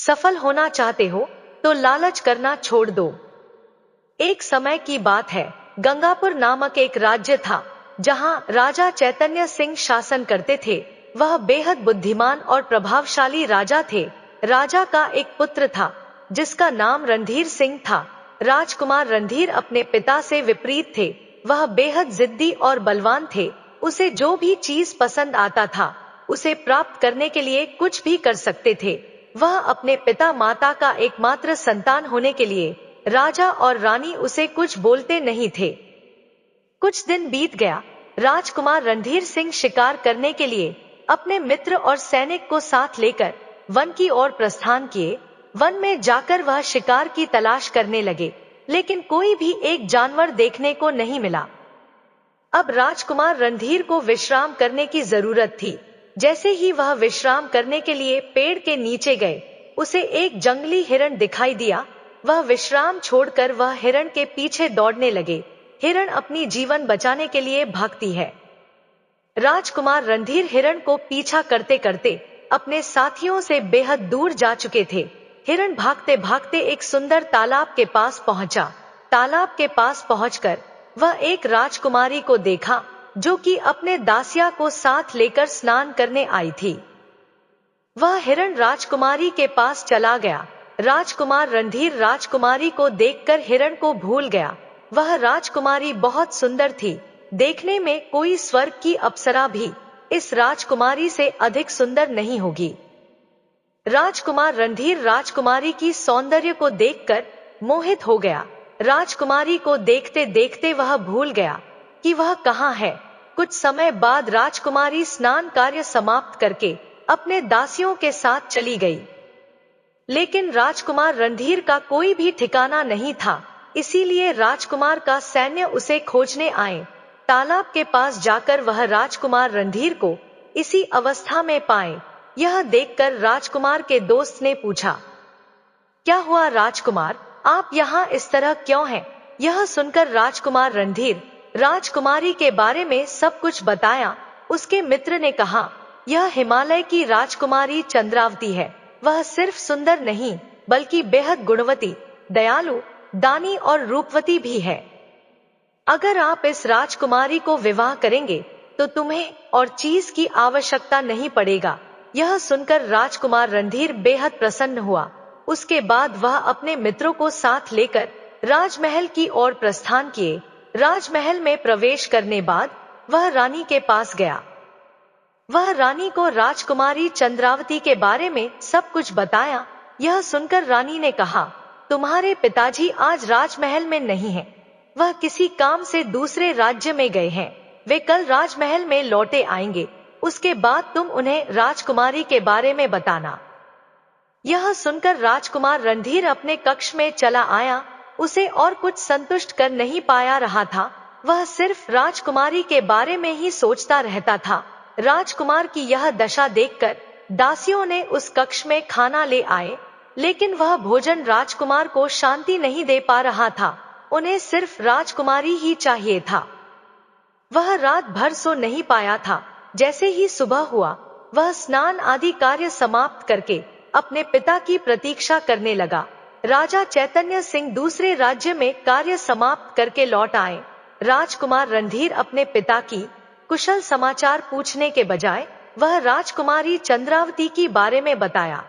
सफल होना चाहते हो तो लालच करना छोड़ दो। एक समय की बात है, गंगापुर नामक एक राज्य था जहां राजा चैतन्य सिंह शासन करते थे। वह बेहद बुद्धिमान और प्रभावशाली राजा थे। राजा का एक पुत्र था जिसका नाम रणधीर सिंह था। राजकुमार रणधीर अपने पिता से विपरीत थे। वह बेहद जिद्दी और बलवान थे। उसे जो भी चीज पसंद आता था उसे प्राप्त करने के लिए कुछ भी कर सकते थे। वह अपने पिता माता का एकमात्र संतान होने के लिए राजा और रानी उसे कुछ बोलते नहीं थे। कुछ दिन बीत गया। राजकुमार रणधीर सिंह शिकार करने के लिए अपने मित्र और सैनिक को साथ लेकर वन की ओर प्रस्थान किए। वन में जाकर वह शिकार की तलाश करने लगे, लेकिन कोई भी एक जानवर देखने को नहीं मिला। अब राजकुमार रणधीर को विश्राम करने की जरूरत थी। जैसे ही वह विश्राम करने के लिए पेड़ के नीचे गए, उसे एक जंगली हिरण दिखाई दिया। वह विश्राम छोड़कर वह हिरण के पीछे दौड़ने लगे। हिरण अपनी जीवन बचाने के लिए भागती है। राजकुमार रणधीर हिरण को पीछा करते करते अपने साथियों से बेहद दूर जा चुके थे। हिरण भागते भागते एक सुंदर तालाब के पास पहुंचा। तालाब के पास पहुंचकर वह एक राजकुमारी को देखा जो कि अपने दासिया को साथ लेकर स्नान करने आई थी। वह हिरण राजकुमारी के पास चला गया। राजकुमार रणधीर राजकुमारी को देखकर हिरण को भूल गया। वह राजकुमारी बहुत सुंदर थी। देखने में कोई स्वर्ग की अप्सरा भी इस राजकुमारी से अधिक सुंदर नहीं होगी। राजकुमार रणधीर राजकुमारी की सौंदर्य को देखकर मोहित हो गया। राजकुमारी को देखते देखते वह भूल गया कि वह कहाँ है। कुछ समय बाद राजकुमारी स्नान कार्य समाप्त करके अपने दासियों के साथ चली गई, लेकिन राजकुमार रणधीर का कोई भी ठिकाना नहीं था। इसीलिए राजकुमार का सैन्य उसे खोजने आए। तालाब के पास जाकर वह राजकुमार रणधीर को इसी अवस्था में पाए। यह देखकर राजकुमार के दोस्त ने पूछा, क्या हुआ राजकुमार, आप यहाँ इस तरह क्यों हैं? यह सुनकर राजकुमार रणधीर राजकुमारी के बारे में सब कुछ बताया। उसके मित्र ने कहा, यह हिमालय की राजकुमारी चंद्रावती है। वह सिर्फ सुंदर नहीं बल्कि बेहद गुणवती, दयालु, दानी और रूपवती भी है। अगर आप इस राजकुमारी को विवाह करेंगे तो तुम्हें और चीज की आवश्यकता नहीं पड़ेगा। यह सुनकर राजकुमार रणधीर बेहद प्रसन्न हुआ। उसके बाद वह अपने मित्रों को साथ लेकर राजमहल की ओर प्रस्थान किए। राजमहल में प्रवेश करने बाद वह रानी के पास गया। वह रानी को राजकुमारी चंद्रावती के बारे में सब कुछ बताया। यह सुनकर रानी ने कहा, तुम्हारे पिताजी आज राजमहल में नहीं हैं। वह किसी काम से दूसरे राज्य में गए हैं। वे कल राजमहल में लौटे आएंगे। उसके बाद तुम उन्हें राजकुमारी के बारे में बताना। यह सुनकर राजकुमार रणधीर अपने कक्ष में चला आया। उसे और कुछ संतुष्ट कर नहीं पाया रहा था। वह सिर्फ राजकुमारी के बारे में ही सोचता रहता था। राजकुमार की यह दशा देखकर दासियों ने उस कक्ष में खाना ले आए, लेकिन वह भोजन राजकुमार को शांति नहीं दे पा रहा था। उन्हें सिर्फ राजकुमारी ही चाहिए था। वह रात भर सो नहीं पाया था। जैसे ही सुबह हुआ, वह स्नान आदि कार्य समाप्त करके अपने पिता की प्रतीक्षा करने लगा। राजा चैतन्य सिंह दूसरे राज्य में कार्य समाप्त करके लौट आए। राजकुमार रणधीर अपने पिता की कुशल समाचार पूछने के बजाय वह राजकुमारी चंद्रावती की बारे में बताया।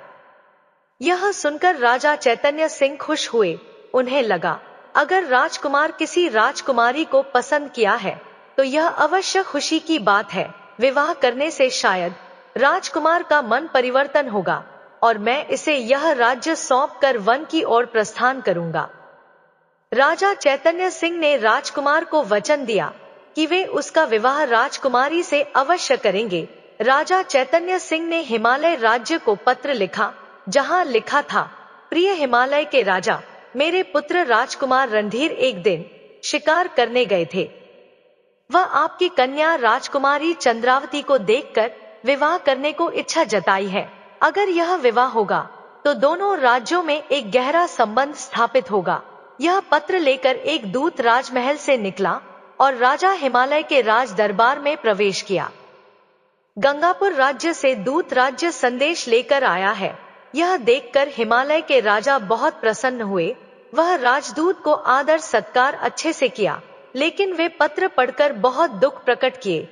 यह सुनकर राजा चैतन्य सिंह खुश हुए। उन्हें लगा, अगर राजकुमार किसी राजकुमारी को पसंद किया है तो यह अवश्य खुशी की बात है। विवाह करने से शायद राजकुमार का मन परिवर्तन होगा और मैं इसे यह राज्य सौंप कर वन की ओर प्रस्थान करूंगा। राजा चैतन्य सिंह ने राजकुमार को वचन दिया कि वे उसका विवाह राजकुमारी से अवश्य करेंगे। राजा चैतन्य सिंह ने हिमालय राज्य को पत्र लिखा, जहां लिखा था, प्रिय हिमालय के राजा, मेरे पुत्र राजकुमार रणधीर एक दिन शिकार करने गए थे। वह आपकी कन्या राजकुमारी चंद्रावती को देखकर विवाह करने को इच्छा जताई है। अगर यह विवाह होगा तो दोनों राज्यों में एक गहरा संबंध स्थापित होगा। यह पत्र लेकर एक दूत राजमहल से निकला और राजा हिमालय के राज दरबार में प्रवेश किया। गंगापुर राज्य से दूत राज्य संदेश लेकर आया है। यह देखकर हिमालय के राजा बहुत प्रसन्न हुए। वह राजदूत को आदर सत्कार अच्छे से किया, लेकिन वे पत्र पढ़कर बहुत दुख प्रकट किए,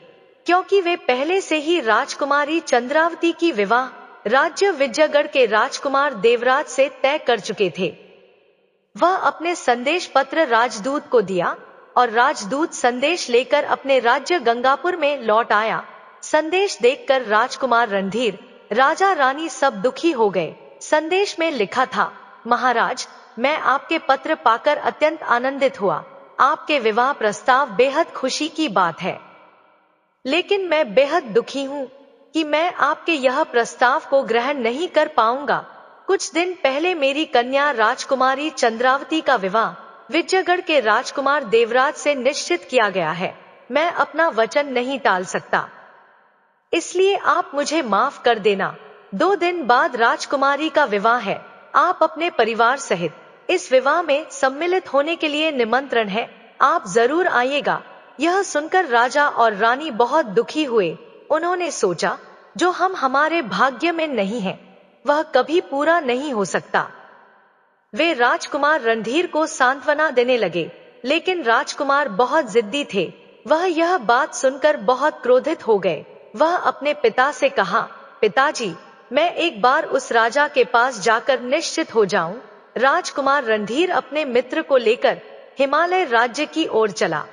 क्योंकि वे पहले से ही राजकुमारी चंद्रावती की विवाह राज्य विजयगढ़ के राजकुमार देवराज से तय कर चुके थे। वह अपने संदेश पत्र राजदूत को दिया और राजदूत संदेश लेकर अपने राज्य गंगापुर में लौट आया। संदेश देखकर राजकुमार रणधीर, राजा रानी सब दुखी हो गए। संदेश में लिखा था, महाराज, मैं आपके पत्र पाकर अत्यंत आनंदित हुआ। आपके विवाह प्रस्ताव बेहद खुशी की बात है, लेकिन मैं बेहद दुखी हूँ कि मैं आपके यह प्रस्ताव को ग्रहण नहीं कर पाऊंगा। कुछ दिन पहले मेरी कन्या राजकुमारी चंद्रावती का विवाह विजयगढ़ के राजकुमार देवराज से निश्चित किया गया है। मैं अपना वचन नहीं टाल सकता, इसलिए आप मुझे माफ कर देना। 2 दिन बाद राजकुमारी का विवाह है। आप अपने परिवार सहित इस विवाह में सम्मिलित होने के लिए निमंत्रण है। आप जरूर आइएगा। यह सुनकर राजा और रानी बहुत दुखी हुए। उन्होंने सोचा, जो हम हमारे भाग्य में नहीं है, वह कभी पूरा नहीं हो सकता। वे राजकुमार रणधीर को सांत्वना देने लगे, लेकिन राजकुमार बहुत जिद्दी थे। वह यह बात सुनकर बहुत क्रोधित हो गए। वह अपने पिता से कहा, पिताजी, मैं एक बार उस राजा के पास जाकर निश्चित हो जाऊं। राजकुमार रणधीर अपने मित्र को लेकर हिमालय राज्य की ओर चला।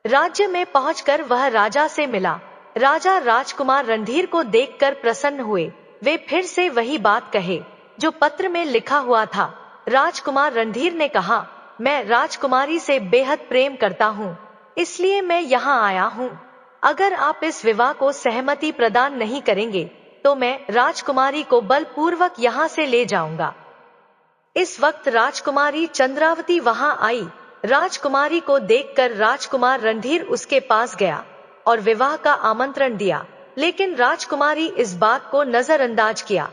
राज्य में पहुंचकर वह राजा से मिला। राजा राजकुमार रणधीर को देखकर प्रसन्न हुए। वे फिर से वही बात कहे जो पत्र में लिखा हुआ था। राजकुमार रणधीर ने कहा, मैं राजकुमारी से बेहद प्रेम करता हूँ, इसलिए मैं यहाँ आया हूँ। अगर आप इस विवाह को सहमति प्रदान नहीं करेंगे तो मैं राजकुमारी को बलपूर्वक यहाँ से ले जाऊंगा। इस वक्त राजकुमारी चंद्रावती वहां आई। राजकुमारी को देखकर राजकुमार रणधीर उसके पास गया और विवाह का आमंत्रण दिया, लेकिन राजकुमारी इस बात को नजरअंदाज किया,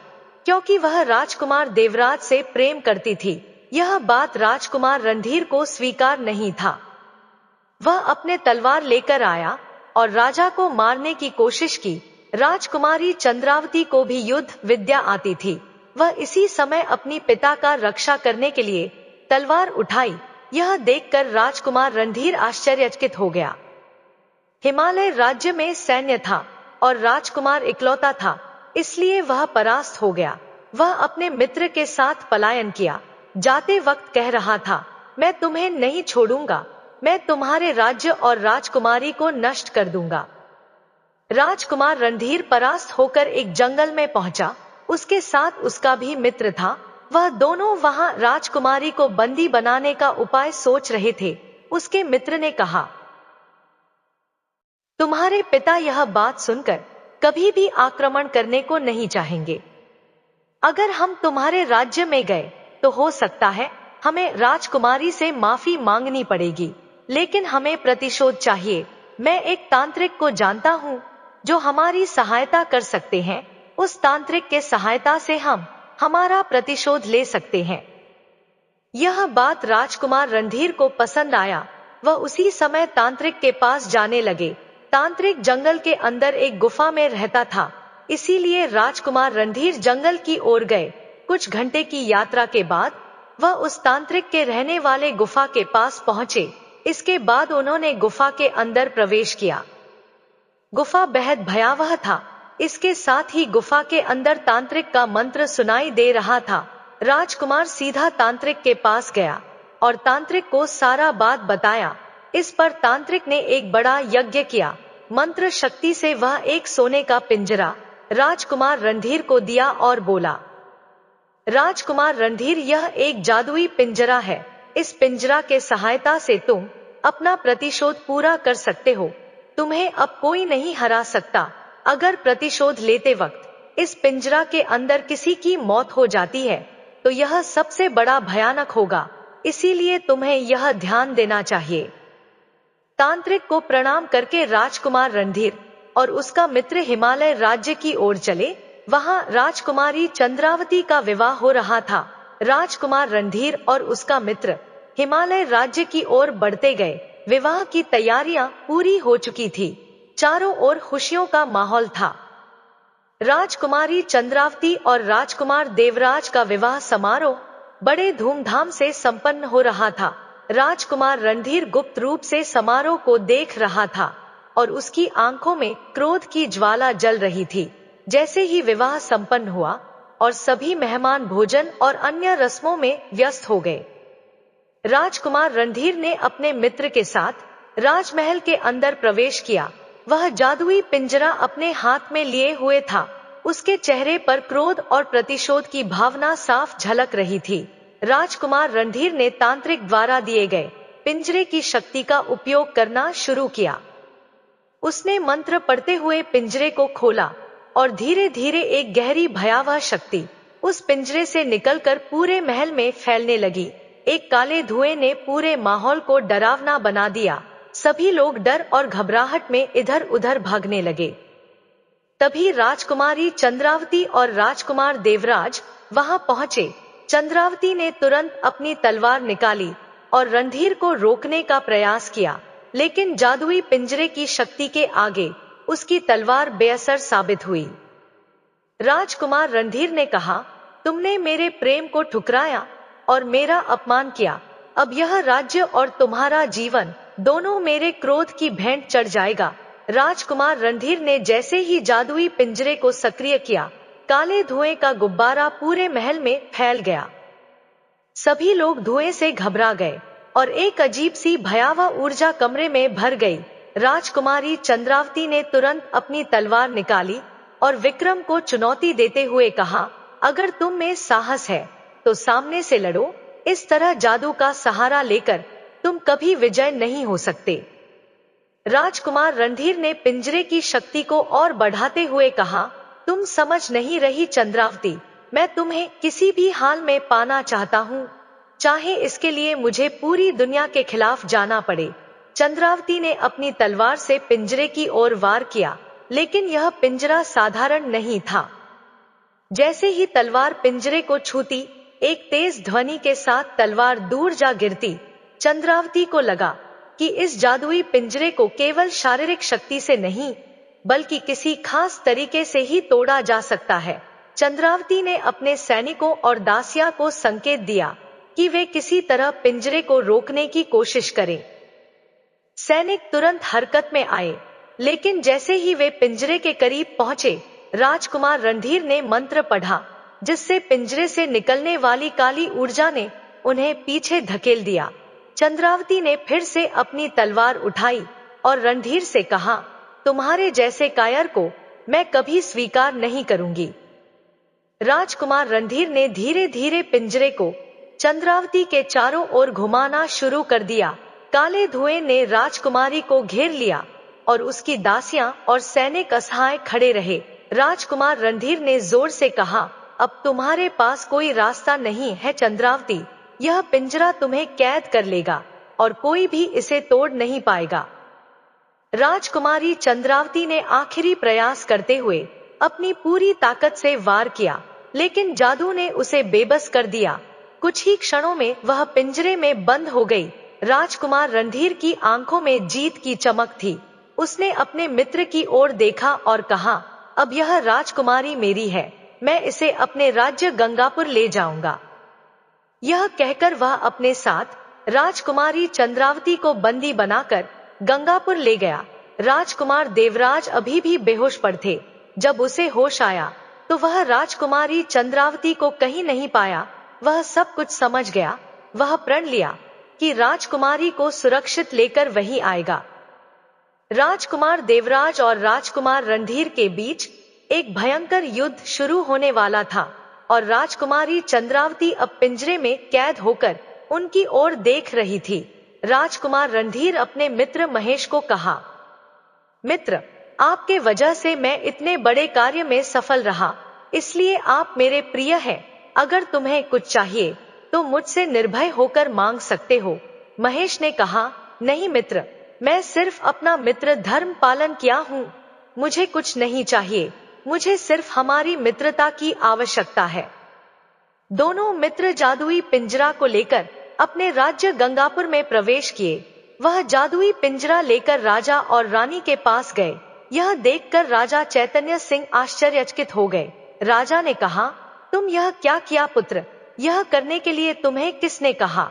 क्योंकि वह राजकुमार देवराज से प्रेम करती थी। यह बात राजकुमार रणधीर को स्वीकार नहीं था। वह अपने तलवार लेकर आया और राजा को मारने की कोशिश की। राजकुमारी चंद्रावती को भी युद्ध विद्या आती थी। वह इसी समय अपनी पिता का रक्षा करने के लिए तलवार उठाई। यह देखकर राजकुमार रणधीर आश्चर्यचकित हो गया। हिमालय राज्य में सैन्य था और राजकुमार इकलौता था, इसलिए वह परास्त हो गया। वह अपने मित्र के साथ पलायन किया। जाते वक्त कह रहा था, मैं तुम्हें नहीं छोड़ूंगा, मैं तुम्हारे राज्य और राजकुमारी को नष्ट कर दूंगा। राजकुमार रणधीर परास्त होकर एक जंगल में पहुंचा। उसके साथ उसका भी मित्र था। वह दोनों वहां राजकुमारी को बंदी बनाने का उपाय सोच रहे थे। उसके मित्र ने कहा, तुम्हारे पिता यह बात सुनकर कभी भी आक्रमण करने को नहीं चाहेंगे। अगर हम तुम्हारे राज्य में गए तो हो सकता है हमें राजकुमारी से माफी मांगनी पड़ेगी, लेकिन हमें प्रतिशोध चाहिए। मैं एक तांत्रिक को जानता हूँ जो हमारी सहायता कर सकते हैं। उस तांत्रिक के सहायता से हम हमारा प्रतिशोध ले सकते हैं। यह बात राजकुमार रणधीर को पसंद आया। वह उसी समय तांत्रिक के पास जाने लगे। तांत्रिक जंगल के अंदर एक गुफा में रहता था, इसीलिए राजकुमार रणधीर जंगल की ओर गए। कुछ घंटे की यात्रा के बाद वह उस तांत्रिक के रहने वाले गुफा के पास पहुंचे। इसके बाद उन्होंने गुफा के अंदर प्रवेश किया। गुफा बेहद भयावह था। इसके साथ ही गुफा के अंदर तांत्रिक का मंत्र सुनाई दे रहा था। राजकुमार सीधा तांत्रिक के पास गया और तांत्रिक को सारा बात बताया। इस पर तांत्रिक ने एक बड़ा यज्ञ किया। मंत्र शक्ति से वह एक सोने का पिंजरा राजकुमार रणधीर को दिया और बोला, राजकुमार रणधीर, यह एक जादुई पिंजरा है। इस पिंजरा के सहायता से तुम अपना प्रतिशोध पूरा कर सकते हो। तुम्हें अब कोई नहीं हरा सकता। अगर प्रतिशोध लेते वक्त इस पिंजरा के अंदर किसी की मौत हो जाती है तो यह सबसे बड़ा भयानक होगा, इसीलिए तुम्हें यह ध्यान देना चाहिए। तांत्रिक को प्रणाम करके राजकुमार रणधीर और उसका मित्र हिमालय राज्य की ओर चले। वहां राजकुमारी चंद्रावती का विवाह हो रहा था। राजकुमार रणधीर और उसका मित्र हिमालय राज्य की ओर बढ़ते गए। विवाह की तैयारियां पूरी हो चुकी थी। चारों ओर खुशियों का माहौल था। राजकुमारी चंद्रावती और राजकुमार देवराज का विवाह समारोह बड़े धूमधाम से संपन्न हो रहा था। राजकुमार रणधीर गुप्त रूप से समारोह को देख रहा था और उसकी आंखों में क्रोध की ज्वाला जल रही थी। जैसे ही विवाह संपन्न हुआ और सभी मेहमान भोजन और अन्य रस्मों में व्यस्त हो गए, राजकुमार रणधीर ने अपने मित्र के साथ राजमहल के अंदर प्रवेश किया। वह जादुई पिंजरा अपने हाथ में लिए हुए था। उसके चेहरे पर क्रोध और प्रतिशोध की भावना साफ झलक रही थी। राजकुमार रणधीर ने तांत्रिक द्वारा दिए गए पिंजरे की शक्ति का उपयोग करना शुरू किया। उसने मंत्र पढ़ते हुए पिंजरे को खोला और धीरे धीरे एक गहरी भयावह शक्ति उस पिंजरे से निकलकर पूरे महल में फैलने लगी। एक काले धुएं ने पूरे माहौल को डरावना बना दिया। सभी लोग डर और घबराहट में इधर उधर भागने लगे। तभी राजकुमारी चंद्रावती और राजकुमार देवराज वहां पहुंचे। चंद्रावती ने तुरंत अपनी तलवार निकाली और रणधीर को रोकने का प्रयास किया, लेकिन जादुई पिंजरे की शक्ति के आगे उसकी तलवार बेअसर साबित हुई। राजकुमार रणधीर ने कहा, तुमने मेरे प्रेम को ठुकराया और मेरा अपमान किया। अब यह राज्य और तुम्हारा जीवन दोनों मेरे क्रोध की भेंट चढ़ जाएगा। राजकुमार रणधीर ने जैसे ही जादुई पिंजरे को सक्रिय किया, काले धुएं का गुब्बारा पूरे महल में फैल गया। सभी लोग धुएं से घबरा गए और एक अजीब सी भयावह ऊर्जा कमरे में भर गई। राजकुमारी चंद्रावती ने तुरंत अपनी तलवार निकाली और विक्रम को चुनौती देते हुए कहा, अगर तुम में साहस है तो सामने से लड़ो। इस तरह जादू का सहारा लेकर तुम कभी विजय नहीं हो सकते। राजकुमार रणधीर ने पिंजरे की शक्ति को और बढ़ाते हुए कहा, तुम समझ नहीं रही चंद्रावती, मैं तुम्हें किसी भी हाल में पाना चाहता हूँ, चाहे इसके लिए मुझे पूरी दुनिया के खिलाफ जाना पड़े। चंद्रावती ने अपनी तलवार से पिंजरे की ओर वार किया, लेकिन यह पिंजरा साधारण नहीं था। जैसे ही तलवार पिंजरे को छूती, एक तेज ध्वनि के साथ तलवार दूर जा गिरती। चंद्रावती को लगा कि इस जादुई पिंजरे को केवल शारीरिक शक्ति से नहीं, बल्कि किसी खास तरीके से ही तोड़ा जा सकता है। चंद्रावती ने अपने सैनिकों और दासिया को संकेत दिया कि वे किसी तरह पिंजरे को रोकने की कोशिश करें। सैनिक तुरंत हरकत में आए, लेकिन जैसे ही वे पिंजरे के करीब पहुंचे, राजकुमार रणधीर ने मंत्र पढ़ा, जिससे पिंजरे से निकलने वाली काली ऊर्जा ने उन्हें पीछे धकेल दिया। चंद्रावती ने फिर से अपनी तलवार उठाई और रणधीर से कहा, तुम्हारे जैसे कायर को मैं कभी स्वीकार नहीं करूंगी। राजकुमार रणधीर ने धीरे धीरे पिंजरे को चंद्रावती के चारों ओर घुमाना शुरू कर दिया। काले धुएं ने राजकुमारी को घेर लिया और उसकी दासियां और सैनिक असहाय खड़े रहे। राजकुमार रणधीर ने जोर से कहा, अब तुम्हारे पास कोई रास्ता नहीं है चंद्रावती, यह पिंजरा तुम्हें कैद कर लेगा और कोई भी इसे तोड़ नहीं पाएगा। राजकुमारी चंद्रावती ने आखिरी प्रयास करते हुए अपनी पूरी ताकत से वार किया, लेकिन जादू ने उसे बेबस कर दिया। कुछ ही क्षणों में वह पिंजरे में बंद हो गई। राजकुमार रणधीर की आंखों में जीत की चमक थी। उसने अपने मित्र की ओर देखा और कहा, अब यह राजकुमारी मेरी है, मैं इसे अपने राज्य गंगापुर ले जाऊंगा। यह कहकर वह अपने साथ राजकुमारी चंद्रावती को बंदी बनाकर गंगापुर ले गया। राजकुमार देवराज अभी भी बेहोश पड़ थे। जब उसे होश आया तो वह राजकुमारी चंद्रावती को कहीं नहीं पाया। वह सब कुछ समझ गया। वह प्रण लिया कि राजकुमारी को सुरक्षित लेकर वही आएगा। राजकुमार देवराज और राजकुमार रणधीर के बीच एक भयंकर युद्ध शुरू होने वाला था और राजकुमारी चंद्रावती अब पिंजरे में कैद होकर उनकी ओर देख रही थी। राजकुमार रणधीर अपने मित्र महेश को कहा, मित्र, आपके वजह से मैं इतने बड़े कार्य में सफल रहा, इसलिए आप मेरे प्रिय हैं। अगर तुम्हें कुछ चाहिए तो मुझसे निर्भय होकर मांग सकते हो। महेश ने कहा, नहीं मित्र, मैं सिर्फ अपना मित्र धर्म पालन किया हूँ, मुझे कुछ नहीं चाहिए, मुझे सिर्फ हमारी मित्रता की आवश्यकता है। दोनों मित्र जादुई पिंजरा को लेकर अपने राज्य गंगापुर में प्रवेश किए। वह जादुई पिंजरा लेकर राजा और रानी के पास गए। यह देखकर राजा चैतन्य सिंह आश्चर्यचकित हो गए। राजा ने कहा, तुम यह क्या किया पुत्र? यह करने के लिए तुम्हें किसने कहा?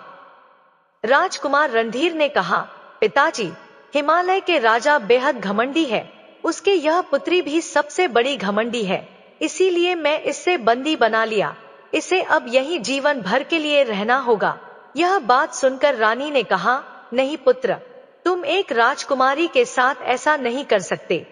राजकुमार रणधीर ने कहा, पिताजी, हिमालय के राजा बेहद घमंडी है। उसके यह पुत्री भी सबसे बड़ी घमंडी है, इसीलिए मैं इससे बंदी बना लिया। इसे अब यहीं जीवन भर के लिए रहना होगा। यह बात सुनकर रानी ने कहा, नहीं पुत्र, तुम एक राजकुमारी के साथ ऐसा नहीं कर सकते।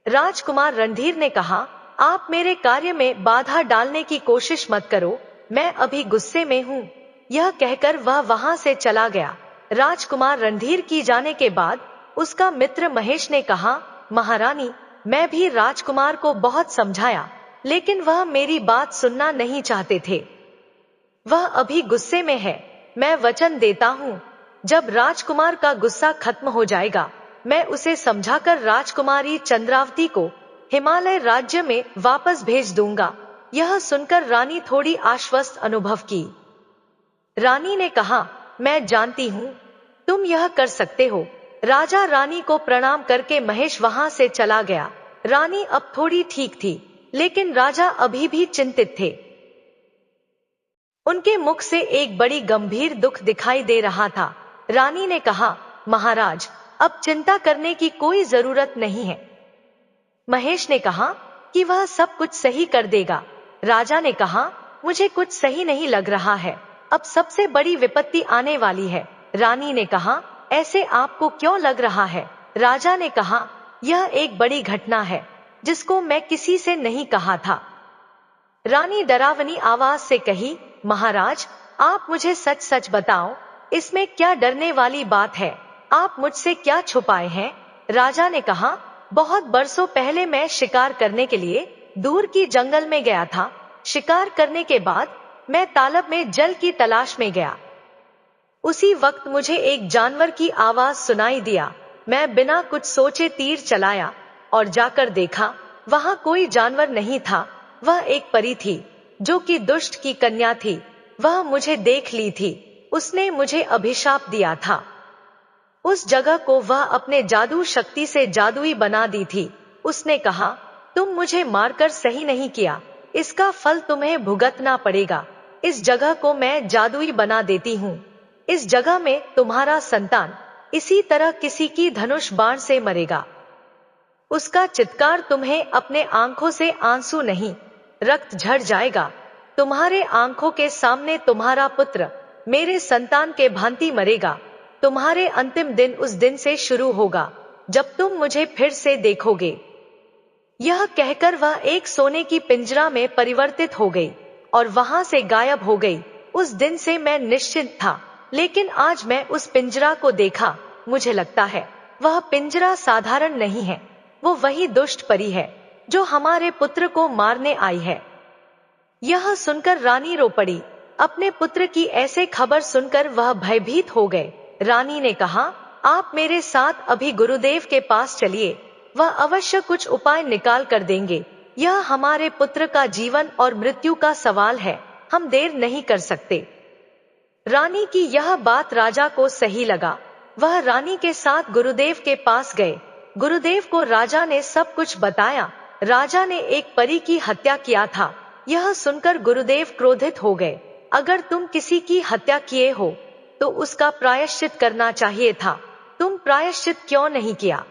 राजकुमार रणधीर ने कहा, आप मेरे कार्य में बाधा डालने की कोशिश मत करो, मैं अभी गुस्से में हूँ। यह कहकर वह वहां से चला गया। राजकुमार रणधीर की जाने के बाद उसका मित्र महेश ने कहा, महारानी, मैं भी राजकुमार को बहुत समझाया, लेकिन वह मेरी बात सुनना नहीं चाहते थे। वह अभी गुस्से में है। मैं वचन देता हूँ, जब राजकुमार का गुस्सा खत्म हो जाएगा, मैं उसे समझाकर राजकुमारी चंद्रावती को हिमालय राज्य में वापस भेज दूंगा। यह सुनकर रानी थोड़ी आश्वस्त अनुभव की। रानी ने कहा, मैं जानती हूँ तुम यह कर सकते हो। राजा रानी को प्रणाम करके महेश वहां से चला गया। रानी अब थोड़ी ठीक थी, लेकिन राजा अभी भी चिंतित थे। उनके मुख से एक बड़ी गंभीर दुख दिखाई दे रहा था। रानी ने कहा, महाराज, अब चिंता करने की कोई जरूरत नहीं है। महेश ने कहा कि वह सब कुछ सही कर देगा। राजा ने कहा, मुझे कुछ सही नहीं लग रहा है, अब सबसे बड़ी विपत्ति आने वाली है। रानी ने कहा, ऐसे आपको क्यों लग रहा है? राजा ने कहा, यह एक बड़ी घटना है जिसको मैं किसी से नहीं कहा था। रानी डरावनी आवाज से कही, महाराज, आप मुझे सच सच बताओ, इसमें क्या डरने वाली बात है? आप मुझसे क्या छुपाए हैं? राजा ने कहा, बहुत बरसों पहले मैं शिकार करने के लिए दूर की जंगल में गया था। शिकार करने के बाद मैं तालाब में जल की तलाश में गया। उसी वक्त मुझे एक जानवर की आवाज सुनाई दिया। मैं बिना कुछ सोचे तीर चलाया और जाकर देखा, वहां कोई जानवर नहीं था। वह एक परी थी, जो कि दुष्ट की कन्या थी। वह मुझे देख ली थी। उसने मुझे अभिशाप दिया था। उस जगह को वह अपने जादू शक्ति से जादुई बना दी थी। उसने कहा, तुम मुझे मारकर सही नहीं किया, इसका फल तुम्हें भुगतना पड़ेगा। इस जगह को मैं जादुई बना देती हूँ। इस जगह में तुम्हारा संतान इसी तरह किसी की धनुष बाण से मरेगा। उसका चित्कार तुम्हें अपने आंखों से आंसू नहीं, रक्त झड़ जाएगा। तुम्हारे आंखों के सामने तुम्हारा पुत्र मेरे संतान के भांति मरेगा। तुम्हारे अंतिम दिन उस दिन से शुरू होगा जब तुम मुझे फिर से देखोगे। यह कहकर वह एक सोने की पिंजरा में परिवर्तित हो गई और वहां से गायब हो गई। उस दिन से मैं निश्चिंत था, लेकिन आज मैं उस पिंजरा को देखा। मुझे लगता है वह पिंजरा साधारण नहीं है, वो वही दुष्ट परी है जो हमारे पुत्र को मारने आई है। यह सुनकर रानी रो पड़ी। अपने पुत्र की ऐसे खबर सुनकर वह भयभीत हो गए। रानी ने कहा, आप मेरे साथ अभी गुरुदेव के पास चलिए, वह अवश्य कुछ उपाय निकाल कर देंगे। यह हमारे पुत्र का जीवन और मृत्यु का सवाल है, हम देर नहीं कर सकते। रानी की यह बात राजा को सही लगा। वह रानी के साथ गुरुदेव के पास गए। गुरुदेव को राजा ने सब कुछ बताया। राजा ने एक परी की हत्या किया था। यह सुनकर गुरुदेव क्रोधित हो गए। अगर तुम किसी की हत्या किए हो तो उसका प्रायश्चित करना चाहिए था, तुम प्रायश्चित क्यों नहीं किया?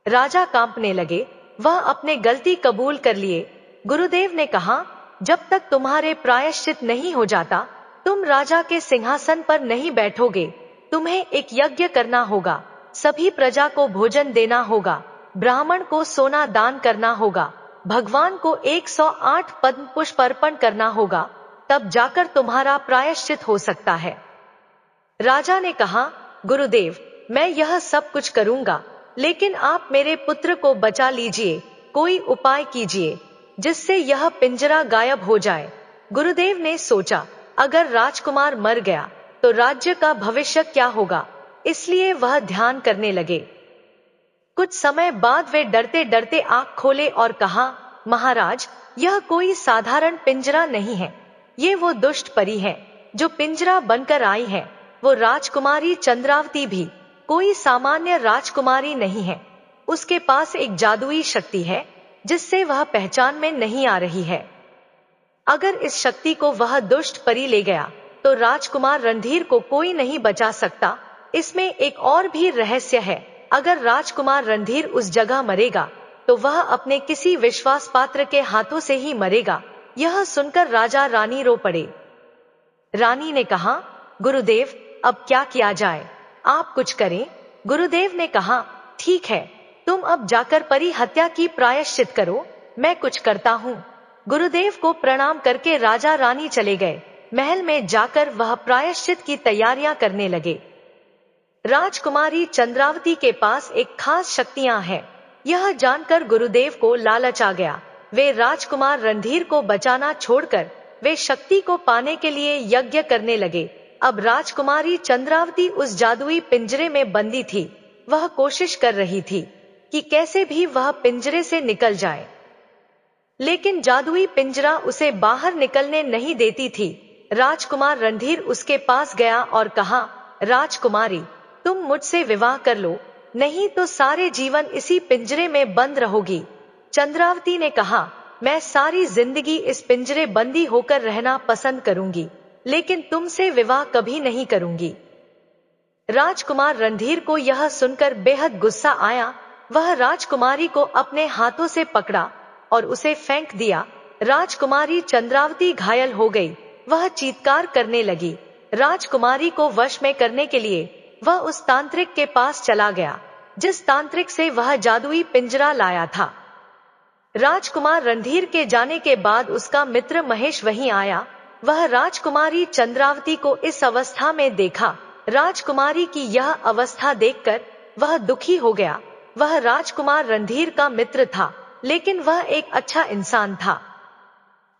राजा कांपने लगे। वह अपने गलती कबूल कर लिए। गुरुदेव ने कहा, जब तक तुम्हारे प्रायश्चित नहीं हो जाता, तुम राजा के सिंहासन पर नहीं बैठोगे। तुम्हें एक यज्ञ करना होगा, सभी प्रजा को भोजन देना होगा, ब्राह्मण को सोना दान करना होगा, भगवान को 108 पद्म पुष्प अर्पण करना होगा, तब जाकर तुम्हारा प्रायश्चित हो सकता है। राजा ने कहा, गुरुदेव, मैं यह सब कुछ करूंगा, लेकिन आप मेरे पुत्र को बचा लीजिए। कोई उपाय कीजिए जिससे यह पिंजरा गायब हो जाए। गुरुदेव ने सोचा, अगर राजकुमार मर गया तो राज्य का भविष्य क्या होगा, इसलिए वह ध्यान करने लगे। कुछ समय बाद वे डरते डरते आंख खोले और कहा, महाराज, यह कोई साधारण पिंजरा नहीं है। ये वो दुष्ट परी है जो पिंजरा बनकर आई है। वो राजकुमारी चंद्रावती भी कोई सामान्य राजकुमारी नहीं है। उसके पास एक जादुई शक्ति है जिससे वह पहचान में नहीं आ रही है। अगर इस शक्ति को वह दुष्ट परी ले गया तो राजकुमार रणधीर को कोई नहीं बचा सकता। इसमें एक और भी रहस्य है। अगर राजकुमार रणधीर उस जगह मरेगा तो वह अपने किसी विश्वास पात्र के हाथों से ही मरेगा। यह सुनकर राजा रानी रो पड़े। रानी ने कहा, गुरुदेव, अब क्या किया जाए? आप कुछ करें। गुरुदेव ने कहा, ठीक है, तुम अब जाकर परी हत्या की प्रायश्चित करो, मैं कुछ करता हूँ। गुरुदेव को प्रणाम करके राजा रानी चले गए। महल में जाकर वह प्रायश्चित की तैयारियां करने लगे। राजकुमारी चंद्रावती के पास एक खास शक्तियां हैं। यह जानकर गुरुदेव को लालच आ गया। वे राजकुमार रणधीर को बचाना छोड़कर वे शक्ति को पाने के लिए यज्ञ करने लगे। अब राजकुमारी चंद्रावती उस जादुई पिंजरे में बंदी थी। वह कोशिश कर रही थी कि कैसे भी वह पिंजरे से निकल जाए, लेकिन जादुई पिंजरा उसे बाहर निकलने नहीं देती थी। राजकुमार रणधीर उसके पास गया और कहा, राजकुमारी, तुम मुझसे विवाह कर लो, नहीं तो सारे जीवन इसी पिंजरे में बंद रहोगी। चंद्रावती ने कहा, मैं सारी जिंदगी इस पिंजरे बंदी होकर रहना पसंद करूंगी, लेकिन तुमसे विवाह कभी नहीं करूंगी। राजकुमार रणधीर को यह सुनकर बेहद गुस्सा आया। वह राजकुमारी को अपने हाथों से पकड़ा और उसे फेंक दिया। राजकुमारी चंद्रावती घायल हो गई। वह चीत्कार करने लगी। राजकुमारी को वश में करने के लिए वह उस तांत्रिक के पास चला गया जिस तांत्रिक से वह जादुई पिंजरा लाया था। राजकुमार रणधीर के जाने के बाद उसका मित्र महेश वहीं आया। वह राजकुमारी चंद्रावती को इस अवस्था में देखा। राजकुमारी की यह अवस्था देखकर वह दुखी हो गया। वह राजकुमार रणधीर का मित्र था, लेकिन वह एक अच्छा इंसान था।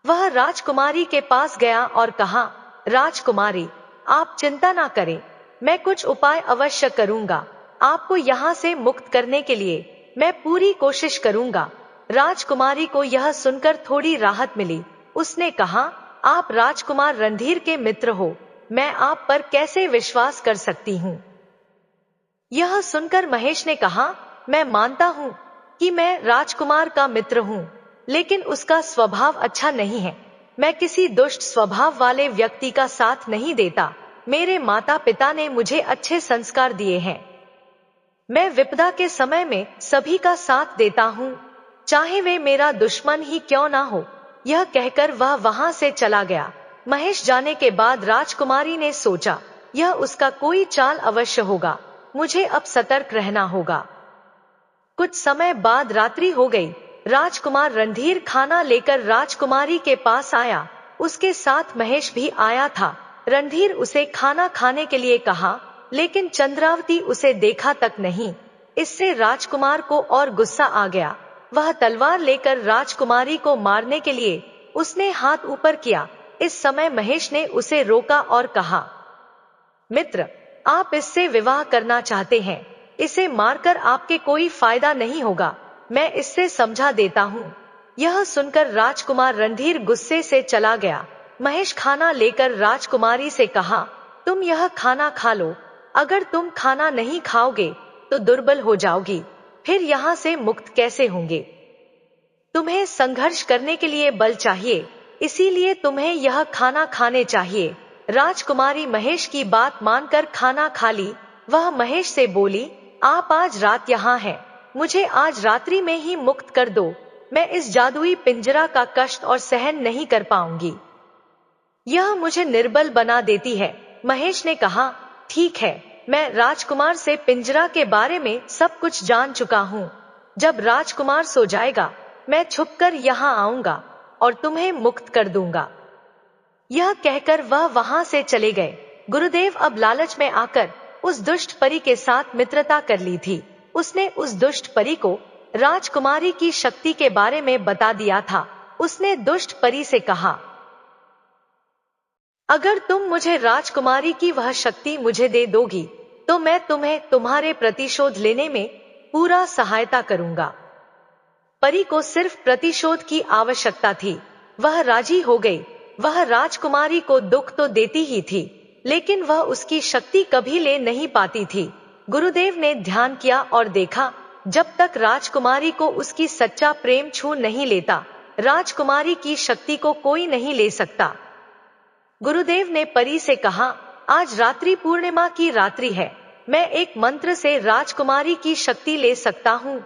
वह राजकुमारी के पास गया और कहा, राजकुमारी, आप चिंता ना करें, मैं कुछ उपाय अवश्य करूंगा। आपको यहाँ से मुक्त करने के लिए मैं पूरी कोशिश करूंगा। राजकुमारी को यह सुनकर थोड़ी राहत मिली। उसने कहा, आप राजकुमार रणधीर के मित्र हो, मैं आप पर कैसे विश्वास कर सकती हूँ? यह सुनकर महेश ने कहा, मैं मानता हूँ कि मैं राजकुमार का मित्र हूँ, लेकिन उसका स्वभाव अच्छा नहीं है। मैं किसी दुष्ट स्वभाव वाले व्यक्ति का साथ नहीं देता। मेरे माता पिता ने मुझे अच्छे संस्कार दिए हैं। मैं विपदा के समय में सभी का साथ देता हूँ, चाहे वे मेरा दुश्मन ही क्यों ना हो। यह कहकर वह वहां से चला गया। महेश जाने के बाद राजकुमारी ने सोचा, यह उसका कोई चाल अवश्य होगा, मुझे अब सतर्क रहना होगा। कुछ समय बाद रात्रि हो गई। राजकुमार रणधीर खाना लेकर राजकुमारी के पास आया। उसके साथ महेश भी आया था। रणधीर उसे खाना खाने के लिए कहा, लेकिन चंद्रावती उसे देखा तक नहीं। इससे राजकुमार को और गुस्सा आ गया। वह तलवार लेकर राजकुमारी को मारने के लिए उसने हाथ ऊपर किया। इस समय महेश ने उसे रोका और कहा, मित्र, आप इससे विवाह करना चाहते हैं, इसे मारकर आपके कोई फायदा नहीं होगा, मैं इससे समझा देता हूँ। यह सुनकर राजकुमार रणधीर गुस्से से चला गया। महेश खाना लेकर राजकुमारी से कहा, तुम यह खाना खा लो, अगर तुम खाना नहीं खाओगे तो दुर्बल हो जाओगी, फिर यहाँ से मुक्त कैसे होंगे? तुम्हें संघर्ष करने के लिए बल चाहिए, इसीलिए तुम्हें यह खाना खाने चाहिए। राजकुमारी महेश की बात मानकर खाना खा ली। वह महेश से बोली, आप आज रात यहाँ हैं, मुझे आज रात्रि में ही मुक्त कर दो, मैं इस जादुई पिंजरा का कष्ट और सहन नहीं कर पाऊंगी, यह मुझे निर्बल बना देती है। महेश ने कहा, ठीक है, मैं राजकुमार से पिंजरा के बारे में सब कुछ जान चुका हूँ। जब राजकुमार सो जाएगा मैं छुपकर यहाँ आऊंगा और तुम्हें मुक्त कर दूंगा। यह कहकर वह वहां से चले गए। गुरुदेव अब लालच में आकर उस दुष्ट परी के साथ मित्रता कर ली थी। उसने उस दुष्ट परी को राजकुमारी की शक्ति के बारे में बता दिया था। उसने दुष्ट परी से कहा, अगर तुम मुझे राजकुमारी की वह शक्ति मुझे दे दोगी तो मैं तुम्हें तुम्हारे प्रतिशोध लेने में पूरा सहायता करूंगा। परी को सिर्फ प्रतिशोध की आवश्यकता थी। वह राजी हो गई। वह राजकुमारी को दुख तो देती ही थी, लेकिन वह उसकी शक्ति कभी ले नहीं पाती थी। गुरुदेव ने ध्यान किया और देखा जब तक राजकुमारी को उसकी सच्चा प्रेम छू नहीं लेता, राजकुमारी की शक्ति को कोई नहीं ले सकता। गुरुदेव ने परी से कहा, आज रात्रि पूर्णिमा की रात्रि है, मैं एक मंत्र से राजकुमारी की शक्ति ले सकता हूँ।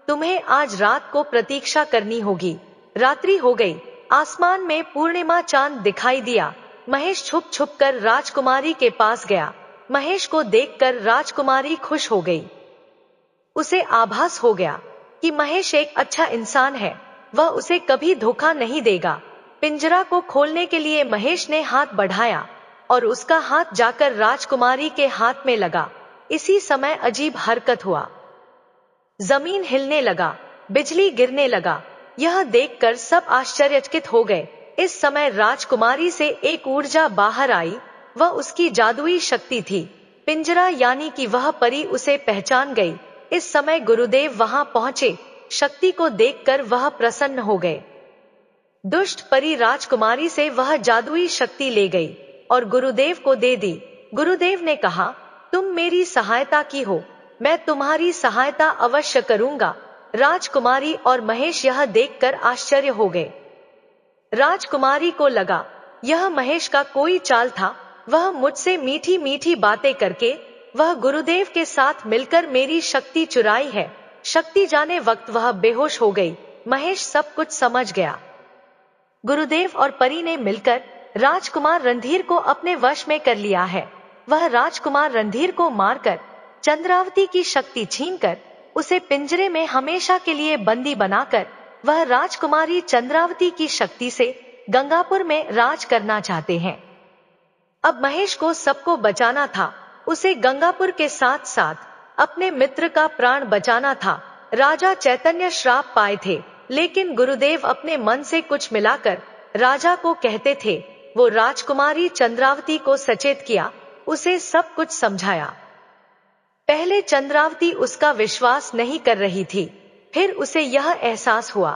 तुम्हें आज रात को प्रतीक्षा करनी होगी। रात्रि हो गई, आसमान में पूर्णिमा चांद दिखाई दिया। महेश छुप छुप कर राजकुमारी के पास गया। महेश को देखकर राजकुमारी खुश हो गई। उसे आभास हो गया कि महेश एक अच्छा इंसान है, वह उसे कभी धोखा नहीं देगा। पिंजरा को खोलने के लिए महेश ने हाथ बढ़ाया और उसका हाथ जाकर राजकुमारी के हाथ में लगा। इसी समय अजीब हरकत हुआ। जमीन हिलने लगा, बिजली गिरने लगा। यह देखकर सब आश्चर्यचकित हो गए। इस समय राजकुमारी से एक ऊर्जा बाहर आई, वह उसकी जादुई शक्ति थी। पिंजरा यानी कि वह परी उसे पहचान गई। इस समय गुरुदेव वहां पहुंचे। शक्ति को देखकर वह प्रसन्न हो गए। दुष्ट परी राजकुमारी से वह जादुई शक्ति ले गई और गुरुदेव को दे दी। गुरुदेव ने कहा, तुम मेरी सहायता की हो, मैं तुम्हारी सहायता अवश्य करूंगा। राजकुमारी और महेश यह देखकर आश्चर्य हो गए। राजकुमारी को लगा यह महेश का कोई चाल था। वह मुझसे मीठी मीठी बातें करके वह गुरुदेव के साथ मिलकर मेरी शक्ति चुराई है। शक्ति जाने वक्त वह बेहोश हो गई। महेश सब कुछ समझ गया। गुरुदेव और परी ने मिलकर राजकुमार रणधीर को अपने वश में कर लिया है। वह राजकुमार रणधीर को मारकर चंद्रावती की शक्ति छीनकर उसे पिंजरे में हमेशा के लिए बंदी बनाकर वह राजकुमारी चंद्रावती की शक्ति से गंगापुर में राज करना चाहते हैं। अब महेश को सबको बचाना था। उसे गंगापुर के साथ साथ अपने मित्र का प्राण बचाना था। राजा चैतन्य श्राप पाए थे, लेकिन गुरुदेव अपने मन से कुछ मिलाकर राजा को कहते थे। वो राजकुमारी चंद्रावती को सचेत किया, उसे सब कुछ समझाया। पहले चंद्रावती उसका विश्वास नहीं कर रही थी, फिर उसे यह एहसास हुआ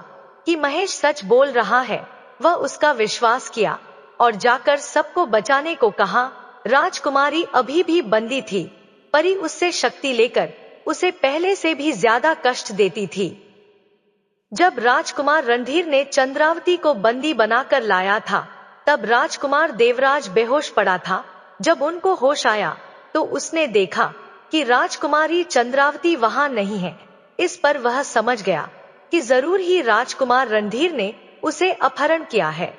कि महेश सच बोल रहा है। वह उसका विश्वास किया और जाकर सबको बचाने को कहा। राजकुमारी अभी भी बंदी थी। परी उससे शक्ति लेकर उसे पहले से भी ज्यादा कष्ट देती थी। जब राजकुमार रणधीर ने चंद्रावती को बंदी बनाकर लाया था, तब राजकुमार देवराज बेहोश पड़ा था। जब उनको होश आया तो उसने देखा कि राजकुमारी चंद्रावती वहां नहीं है। इस पर वह समझ गया कि जरूर ही राजकुमार रणधीर ने उसे अपहरण किया है।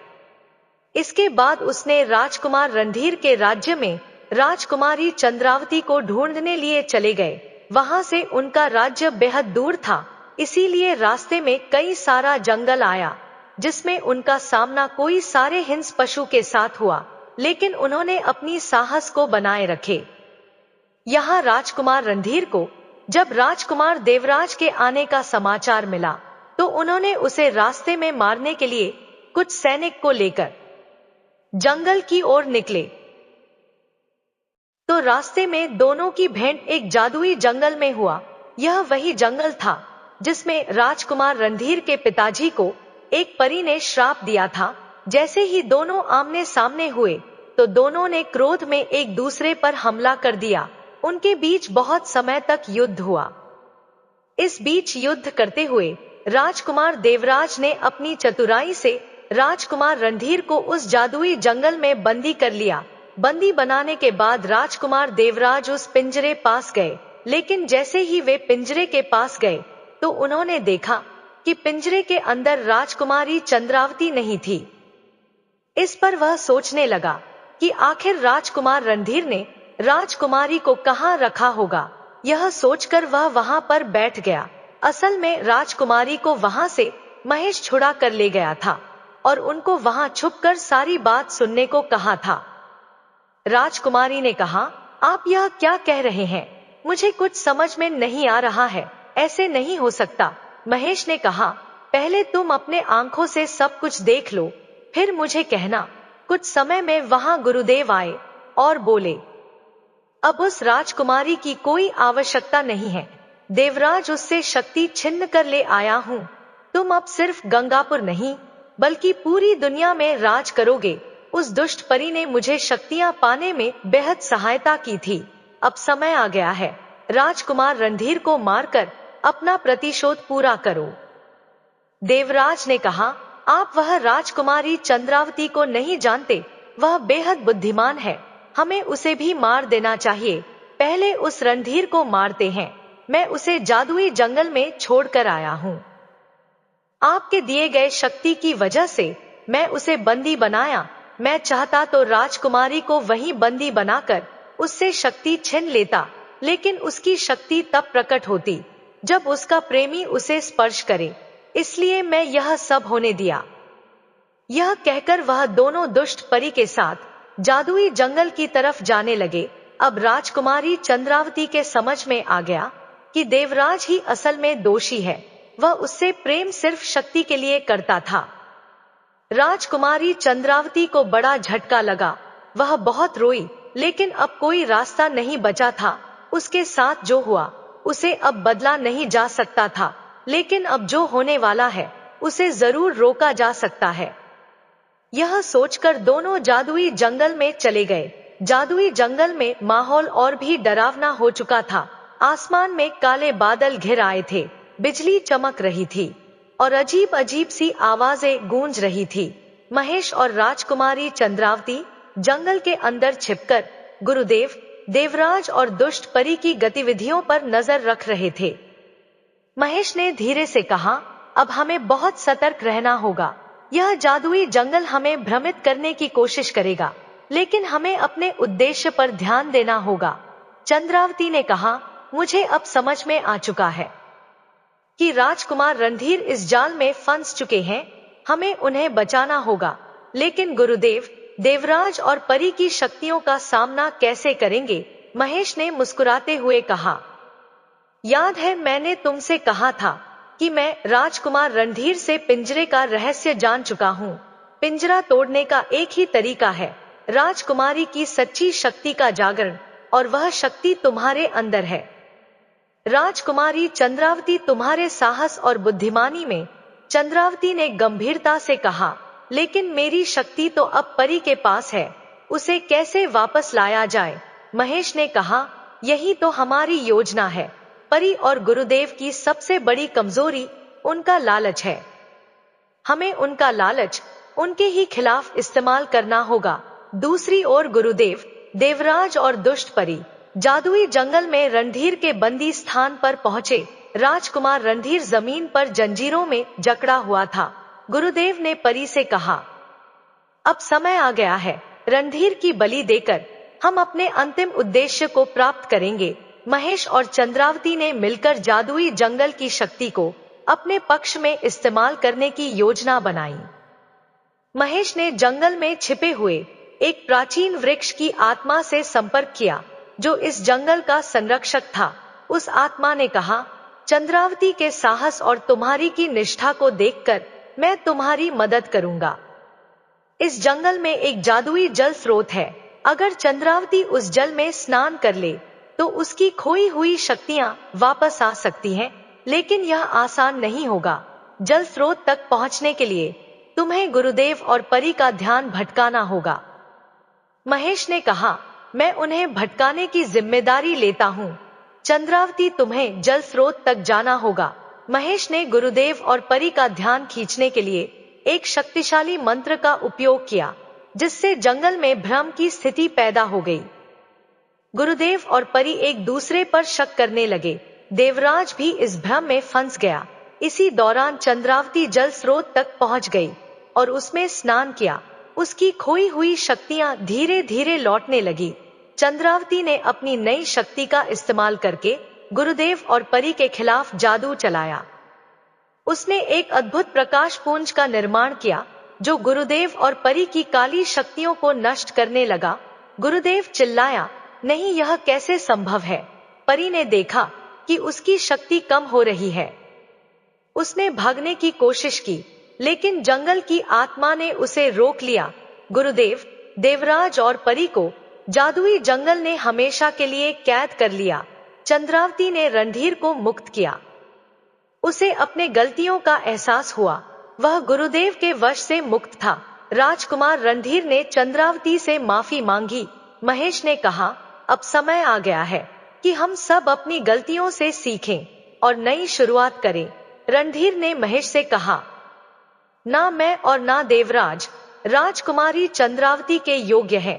इसके बाद उसने राजकुमार रणधीर के राज्य में राजकुमारी चंद्रावती को ढूंढने लिए चले गए। वहां से उनका राज्य बेहद दूर था, इसीलिए रास्ते में कई सारा जंगल आया, जिसमें उनका सामना कोई सारे हिंस पशु के साथ हुआ, लेकिन उन्होंने अपनी साहस को बनाए रखे। यहाँ राजकुमार रणधीर को जब राजकुमार देवराज के आने का समाचार मिला, तो उन्होंने उसे रास्ते में मारने के लिए कुछ सैनिक को लेकर जंगल की ओर निकले। तो रास्ते में दोनों की भेंट एक जादुई जंगल में हुआ। यह वही जंगल था जिसमें राजकुमार रणधीर के पिताजी को एक परी ने श्राप दिया था। जैसे ही दोनों आमने सामने हुए तो दोनों ने क्रोध में एक दूसरे पर हमला कर दिया। उनके बीच बहुत समय तक युद्ध हुआ। इस बीच युद्ध करते हुए राजकुमार देवराज ने अपनी चतुराई से राजकुमार रणधीर को उस जादुई जंगल में बंदी कर लिया। बंदी बनाने के बाद राजकुमार देवराज उस पिंजरे पास गए, लेकिन जैसे ही वे पिंजरे के पास गए तो उन्होंने देखा कि पिंजरे के अंदर राजकुमारी चंद्रावती नहीं थी। इस पर वह सोचने लगा कि आखिर राजकुमार रणधीर ने राजकुमारी को कहाँ रखा होगा। यह सोचकर वह वहां पर बैठ गया। असल में राजकुमारी को वहां से महेश छुड़ा कर ले गया था और उनको वहां छुपकर सारी बात सुनने को कहा था। राजकुमारी ने कहा, आप यह क्या कह रहे हैं? मुझे कुछ समझ में नहीं आ रहा है, ऐसे नहीं हो सकता। महेश ने कहा, पहले तुम अपने आंखों से सब कुछ देख लो, फिर मुझे कहना। कुछ समय में वहां गुरुदेव आए और बोले, अब उस राजकुमारी की कोई आवश्यकता नहीं है। देवराज उससे शक्ति छिन्न कर ले आया हूँ। तुम अब सिर्फ गंगापुर नहीं बल्कि पूरी दुनिया में राज करोगे। उस दुष्ट परी ने मुझे शक्तियां पाने में बेहद सहायता की थी। अब समय आ गया है राजकुमार रणधीर को मारकर अपना प्रतिशोध पूरा करो। देवराज ने कहा, आप वह राजकुमारी चंद्रावती को नहीं जानते, वह बेहद बुद्धिमान है, हमें उसे भी मार देना चाहिए। पहले उस रणधीर को मारते हैं, मैं उसे जादुई जंगल में छोड़कर आया हूँ। आपके दिए गए शक्ति की वजह से मैं उसे बंदी बनाया, मैं चाहता तो राजकुमारी को वहीं बंदी बनाकर उससे शक्ति छीन लेता, लेकिन उसकी शक्ति तब प्रकट होती जब उसका प्रेमी उसे स्पर्श करे, इसलिए मैं यह सब होने दिया। यह कहकर वह दोनों दुष्ट परी के साथ जादुई जंगल की तरफ जाने लगे। अब राजकुमारी चंद्रावती के समझ में आ गया कि देवराज ही असल में दोषी है, वह उससे प्रेम सिर्फ शक्ति के लिए करता था। राजकुमारी चंद्रावती को बड़ा झटका लगा, वह बहुत रोई, लेकिन अब कोई रास्ता नहीं बचा था। उसके साथ जो हुआ उसे अब बदला नहीं जा सकता था, लेकिन अब जो होने वाला है उसे जरूर रोका जा सकता है। यह सोचकर दोनों जादुई जंगल में चले गए। जादुई जंगल में माहौल और भी डरावना हो चुका था। आसमान में काले बादल घिर आए थे, बिजली चमक रही थी और अजीब अजीब सी आवाजें गूंज रही थी। महेश और राजकुमारी चंद्रावती जंगल के अंदर छिपकर गुरुदेव, देवराज और दुष्ट परी की गतिविधियों पर नजर रख रहे थे। महेश ने धीरे से कहा, अब हमें बहुत सतर्क रहना होगा। यह जादुई जंगल हमें भ्रमित करने की कोशिश करेगा, लेकिन हमें अपने उद्देश्य पर ध्यान देना होगा। चंद्रावती ने कहा, मुझे अब समझ में आ चुका है कि राजकुमार रणधीर इस जाल में फंस चुके हैं, हमें उन्हें बचाना होगा। लेकिन गुरुदेव, देवराज और परी की शक्तियों का सामना कैसे करेंगे? महेश ने मुस्कुराते हुए कहा, याद है मैंने तुमसे कहा था कि मैं राजकुमार रणधीर से पिंजरे का रहस्य जान चुका हूँ। पिंजरा तोड़ने का एक ही तरीका है, राजकुमारी की सच्ची शक्ति का जागरण, और वह शक्ति तुम्हारे अंदर है। राजकुमारी चंद्रावती तुम्हारे साहस और बुद्धिमानी में। चंद्रावती ने गंभीरता से कहा, लेकिन मेरी शक्ति तो अब परी के पास है, उसे कैसे वापस लाया जाए? महेश ने कहा, यही तो हमारी योजना है। परी और गुरुदेव की सबसे बड़ी कमजोरी उनका लालच है। हमें उनका लालच उनके ही खिलाफ इस्तेमाल करना होगा। दूसरी ओर गुरुदेव, देवराज और दुष्ट परी जादुई जंगल में रणधीर के बंदी स्थान पर पहुंचे। राजकुमार रणधीर जमीन पर जंजीरों में जकड़ा हुआ था। गुरुदेव ने परी से कहा, अब समय आ गया है, रणधीर की बलि देकर हम अपने अंतिम उद्देश्य को प्राप्त करेंगे। महेश और चंद्रावती ने मिलकर जादुई जंगल की शक्ति को अपने पक्ष में इस्तेमाल करने की योजना बनाई। महेश ने जंगल में छिपे हुए एक प्राचीन वृक्ष की आत्मा से संपर्क किया, जो इस जंगल का संरक्षक था। उस आत्मा ने कहा, चंद्रावती के साहस और तुम्हारी की निष्ठा को देखकर मैं तुम्हारी मदद करूंगा। इस जंगल में एक जादुई जल स्रोत है, अगर चंद्रावती उस जल में स्नान कर ले तो उसकी खोई हुई शक्तियां वापस आ सकती हैं, लेकिन यह आसान नहीं होगा। जल स्रोत तक पहुंचने के लिए तुम्हें गुरुदेव और परी का ध्यान भटकाना होगा। महेश ने कहा, मैं उन्हें भटकाने की जिम्मेदारी लेता हूँ। चंद्रावती, तुम्हें जल स्रोत तक जाना होगा। महेश ने गुरुदेव और परी का ध्यान खींचने के लिए एक शक्तिशाली मंत्र का उपयोग किया, जिससे जंगल में भ्रम की स्थिति पैदा हो गई। गुरुदेव और परी एक दूसरे पर शक करने लगे। देवराज भी इस भ्रम में फंस गया। इसी दौरान चंद्रावती जल स्रोत तक पहुंच गई और उसमें स्नान किया। उसकी खोई हुई शक्तियां धीरे धीरे लौटने लगी। चंद्रावती ने अपनी नई शक्ति का इस्तेमाल करके गुरुदेव और परी के खिलाफ जादू चलाया। उसने एक अद्भुत प्रकाश पुंज का निर्माण किया, जो गुरुदेव और परी की काली शक्तियों को नष्ट करने लगा। गुरुदेव चिल्लाया, नहीं, यह कैसे संभव है? परी ने देखा कि उसकी शक्ति कम हो रही है। उसने भागने की कोशिश की, लेकिन जंगल की आत्मा ने उसे रोक लिया। गुरुदेव, देवराज और परी को जादुई जंगल ने हमेशा के लिए कैद कर लिया। चंद्रावती ने रणधीर को मुक्त किया। उसे अपने गलतियों का एहसास हुआ। वह गुरुदेव के वश से मुक्त था। राजकुमार रणधीर ने चंद्रावती से माफी मांगी। महेश ने कहा, अब समय आ गया है कि हम सब अपनी गलतियों से सीखें। और नई शुरुआत करें। रणधीर ने महेश से कहा, ना मैं और ना देवराज राजकुमारी चंद्रावती के योग्य है,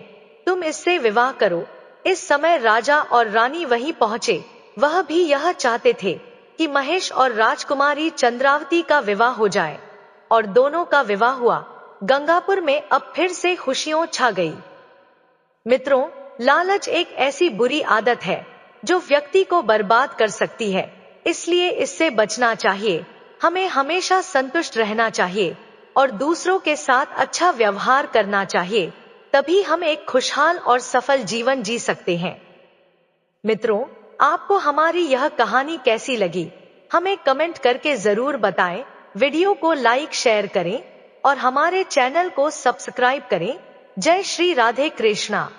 तुम इससे विवाह करो। इस समय राजा और रानी वहीं पहुंचे। वह भी यह चाहते थे कि महेश और राजकुमारी चंद्रावती का विवाह हो जाए, और दोनों का विवाह हुआ। गंगापुर में अब फिर से खुशियों छा गई। मित्रों, लालच एक ऐसी बुरी आदत है जो व्यक्ति को बर्बाद कर सकती है, इसलिए इससे बचना चाहिए। हमें हमेशा संतुष्ट रहना चाहिए और दूसरों के साथ अच्छा व्यवहार करना चाहिए, तभी हम एक खुशहाल और सफल जीवन जी सकते हैं। मित्रों, आपको हमारी यह कहानी कैसी लगी, हमें कमेंट करके जरूर बताएं। वीडियो को लाइक शेयर करें और हमारे चैनल को सब्सक्राइब करें। जय श्री राधे कृष्णा।